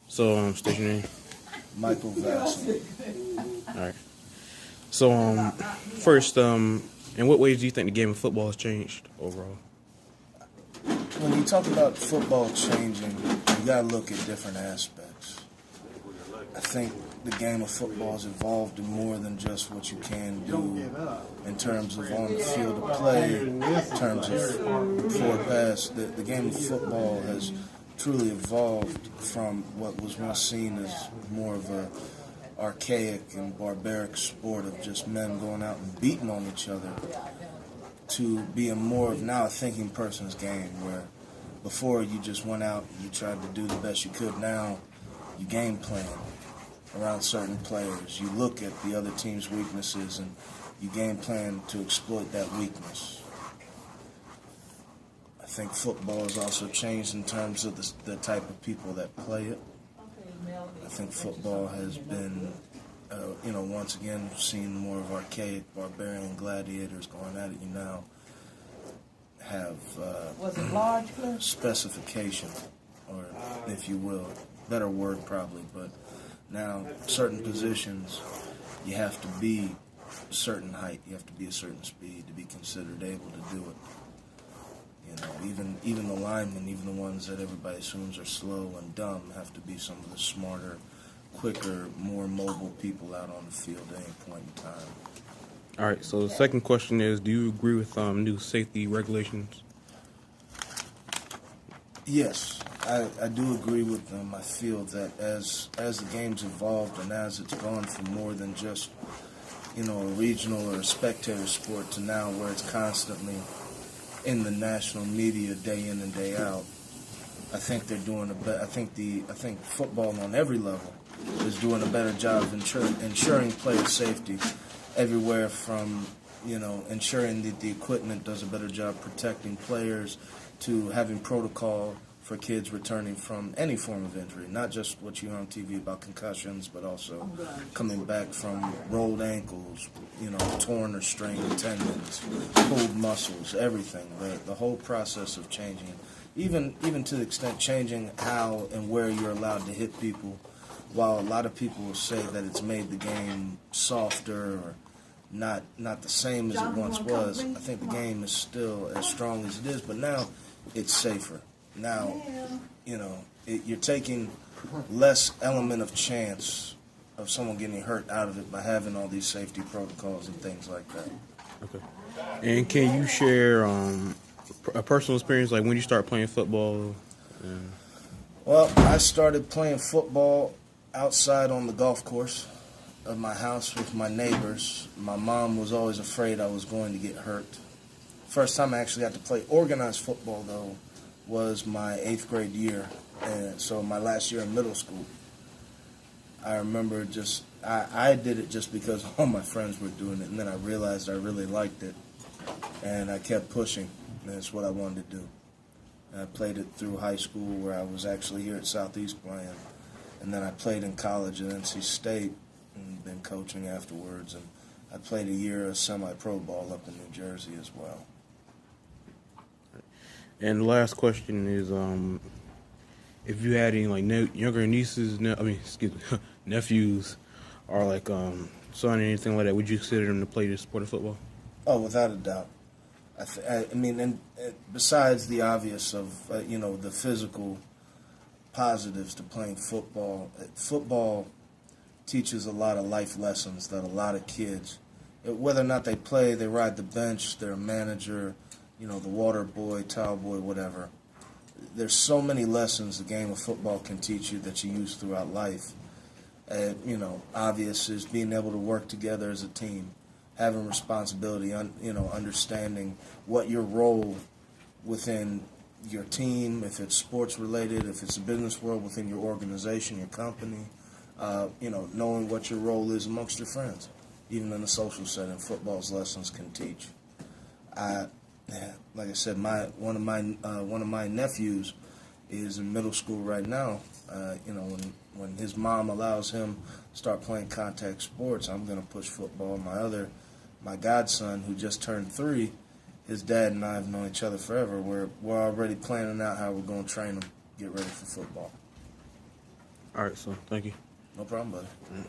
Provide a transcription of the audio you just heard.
So, state your name. Michael Vassell. All right. So, first, in what ways do you think the game of football has changed overall? When you talk about football changing, you got to look at different aspects. I think the game of football has evolved in more than just what you can do in terms of on the field of play, in terms of forward pass. The game of football has truly evolved from what was once seen as more of a archaic and barbaric sport of just men going out and beating on each other to being more of now a thinking person's game, where before you just went out and you tried to do the best you could. Now you game plan around certain players. You look at the other team's weaknesses and you game plan to exploit that weakness. I think football has also changed in terms of the type of people that play it. I think football has been, once again, seen more of archaic, barbarian gladiators going at it. You now have specification, or if you will, better word probably, but now certain positions you have to be a certain height, you have to be a certain speed to be considered able to do it. Even the linemen, even the ones that everybody assumes are slow and dumb, have to be some of the smarter, quicker, more mobile people out on the field at any point in time. All right, so the second question is, do you agree with new safety regulations? Yes, I do agree with them. I feel that as the game's evolved and as it's gone from more than just, a regional or a spectator sport to now where it's constantly in the national media day in and day out, I think they're doing I think football on every level is doing a better job of ensuring player safety everywhere from, ensuring that the equipment does a better job protecting players to having protocol for kids returning from any form of injury, not just what you hear on TV about concussions, but also coming back from rolled ankles, torn or strained tendons, pulled muscles, everything. The whole process of changing, even to the extent changing how and where you're allowed to hit people. While a lot of people will say that it's made the game softer or not the same as it once was, I think the game is still as strong as it is, but now it's safer. Now, you're taking less element of chance of someone getting hurt out of it by having all these safety protocols and things like that. Okay. And can you share a personal experience, like when you start playing football? Well, I started playing football outside on the golf course of my house with my neighbors. My mom was always afraid I was going to get hurt. First time I actually got to play organized football, though, was my 8th grade year, and so my last year in middle school. I remember I did it just because all my friends were doing it, and then I realized I really liked it, and I kept pushing, and that's what I wanted to do. And I played it through high school, where I was actually here at Southeast playing, and then I played in college at NC State, and been coaching afterwards, and I played a year of semi-pro ball up in New Jersey as well. And the last question is, if you had any younger nieces, nephews, or son or anything like that, would you consider them to play the sport of football? Oh, without a doubt. And besides the obvious of the physical positives to playing football, football teaches a lot of life lessons that a lot of kids, whether or not they play, they ride the bench, they're a manager, the water boy, towel boy, whatever. There's so many lessons the game of football can teach you that you use throughout life. Obvious is being able to work together as a team, having responsibility, understanding what your role within your team, if it's sports related, if it's a business world within your organization, your company, knowing what your role is amongst your friends. Even in a social setting, football's lessons can teach. Like I said, one of my nephews is in middle school right now. When his mom allows him to start playing contact sports, I'm going to push football. My godson, who just turned 3, his dad and I have known each other forever. We're already planning out how we're going to train him, get ready for football. All right, so thank you. No problem, buddy.